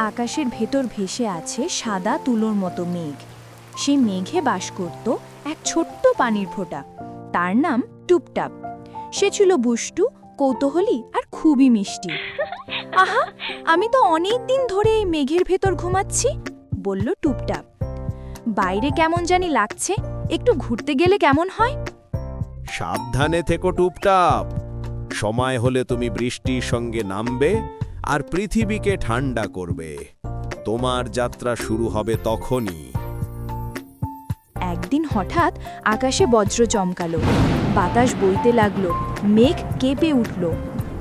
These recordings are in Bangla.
আকাশের ভেতর ভেসে আছে সাদা তুলোর মতো মেঘ। সেই মেঘে বাস করত এক ছোট্ট পানির ফোঁটা, তার নাম টুপটাপ। সে ছিল দুষ্টু, কৌতূহলী আর খুবই মিষ্টি। আহা, আমি তো অনেক দিন ধরে এই মেঘের ভেতর ঘুমাচ্ছি, বলল টুপটাপ। বাইরে কেমন জানি লাগছে, একটু ঘুরতে গেলে কেমন হয়? সাবধানে থেকো টুপটাপ, সময় হলে তুমি বৃষ্টির সঙ্গে নামবে আর পৃথিবীকে ঠান্ডা করবে। তোমার যাত্রা শুরু হবে তখনই। একদিন হঠাৎ আকাশে বজ্র চমকালো, বাতাস বইতে লাগলো, মেঘ কেঁপে উঠল।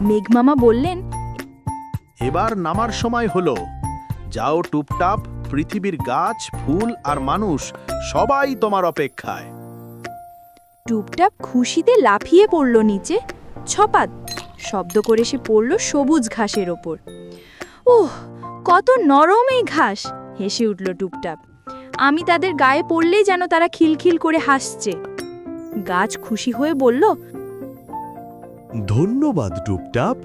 মেঘমামা বললেন, এবার নামার সময় হলো। যাও টুপটাপ, পৃথিবীর গাছ, ফুল আর মানুষ সবাই তোমার অপেক্ষায়। টুপটাপ খুশিতে লাফিয়ে পড়ল নিচে। ছপাত শব্দ করে সে পড়ল সবুজ ঘাসের ওপর। উহ, কত নরম এই ঘাস, হেসে উঠল টুপটাপ। আমি তাদের গায়ে পড়লেই যেন তারা খিলখিল করে হাসছে। গাছ খুশি হয়ে বলল, ধন্যবাদ টুপটাপ,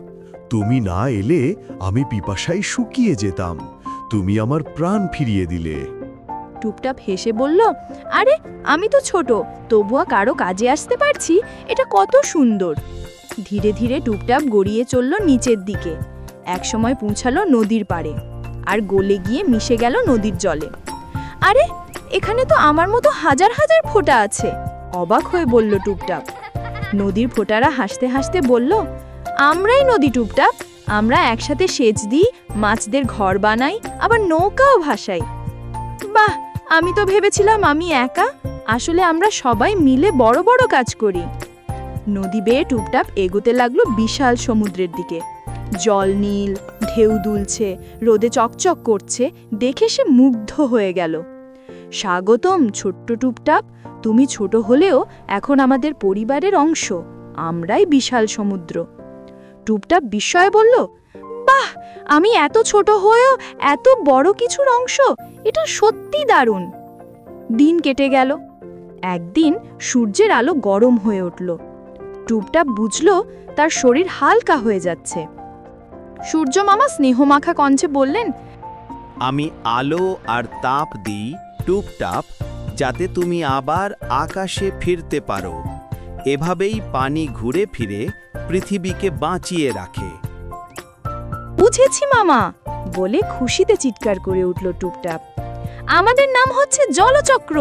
তুমি না এলে আমি পিপাসায় শুকিয়ে যেতাম। তুমি আমার প্রাণ ফিরিয়ে দিলে। টুপটাপ হেসে বলল, আরে আমি তো ছোট, তবুও কারো কাজে আসতে পারছি, এটা কত সুন্দর। ধীরে ধীরে টুপটাপ গড়িয়ে চলল নিচের দিকে। একসময় পৌঁছালো নদীর পাড়ে আর গলে গিয়ে মিশে গেল নদীর জলে। আরে এখানে তো আমার মতো হাজার হাজার ফোঁটা আছে, অবাক হয়ে বলল টুপটাপ। নদীর ফোঁটারা হাসতে হাসতে বলল, আমরাই নদী টুপটাপ, আমরা একসাথে সেচ দিই, মাছদের ঘর বানাই, আবার নৌকাও ভাসাই। বাহ, আমি তো ভেবেছিলাম আমি একা, আসলে আমরা সবাই মিলে বড় বড় কাজ করি। নদী বেয়ে টুপটাপ এগোতে লাগলো বিশাল সমুদ্রের দিকে। জল নীল, ঢেউ দুলছে, রোদে চকচক করছে, দেখে সে মুগ্ধ হয়ে গেল। স্বাগতম ছোট্ট টুপটাপ, তুমি ছোট হলেও এখন আমাদের পরিবারের অংশ, আমরাই বিশাল সমুদ্র। টুপটাপ বিস্ময়ে বলল, বাহ, আমি এত ছোট হয়েও এত বড় কিছুর অংশ, এটা সত্যি দারুণ। দিন কেটে গেল। একদিন সূর্যের আলো গরম হয়ে উঠল। টুপটাপ বুঝল তার শরীর হালকা হয়ে যাচ্ছে। সূর্য মামা স্নেহমাখা কণ্ঠে বললেন, আমি আলো আর তাপ দিই টুপটাপ, যাতে তুমি আবার আকাশে ফিরতে পারো। এভাবেই পানি ঘুরে ফিরে পৃথিবীকে বাঁচিয়ে রাখে। বুঝেছি মামা, বলে খুশিতে চিৎকার করে উঠল টুপটাপ। আমাদের নাম হচ্ছে জলচক্র,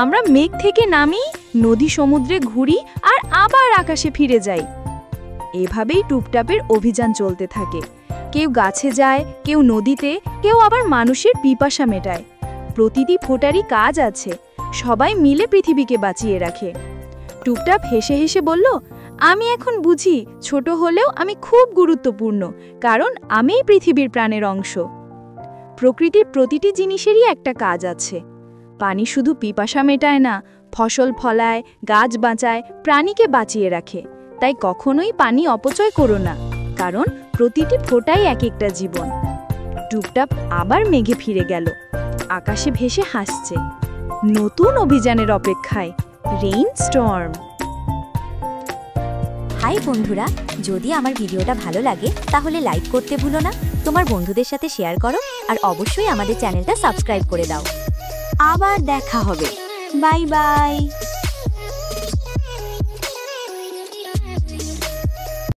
আমরা মেঘ থেকে নামি, নদী সমুদ্রে ঘুরি আর আবার আকাশে ফিরে যাই। এভাবেই টুপটাপের অভিযান চলতে থাকে। কেউ গাছে যায়, কেউ নদীতে, কেউ আবার মানুষের পিপাসা মেটায়। প্রতিটি ফোঁটারই কাজ আছে, সবাই মিলে পৃথিবীকে বাঁচিয়ে রাখে। টুপটাপ হেসে হেসে বলল, আমি এখন বুঝি ছোট হলেও আমি খুব গুরুত্বপূর্ণ, কারণ আমিই পৃথিবীর প্রাণের অংশ। প্রকৃতির প্রতিটি জিনিসেরই একটা কাজ আছে। পানি শুধু পিপাসা মেটায় না, ফসল ফলায়, গাছ বাঁচায়, প্রাণীকে বাঁচিয়ে রাখে। তাই কখনোই পানি অপচয় করো না, কারণ প্রতিটি ফোঁটাই এক একটা জীবন। টুপটাপ আবার মেঘে ফিরে গেল, আকাশে ভেসে হাসছে, নতুন অভিযানের অপেক্ষায়। Rain Sturm. হাই বন্ধুরা, যদি আমার ভিডিওটা ভালো লাগে তাহলে লাইক করতে ভুলো না, তোমার বন্ধুদের সাথে শেয়ার করো আর অবশ্যই আমাদের চ্যানেলটা সাবস্ক্রাইব করে দাও। আবার দেখা হবে, বাই বাই।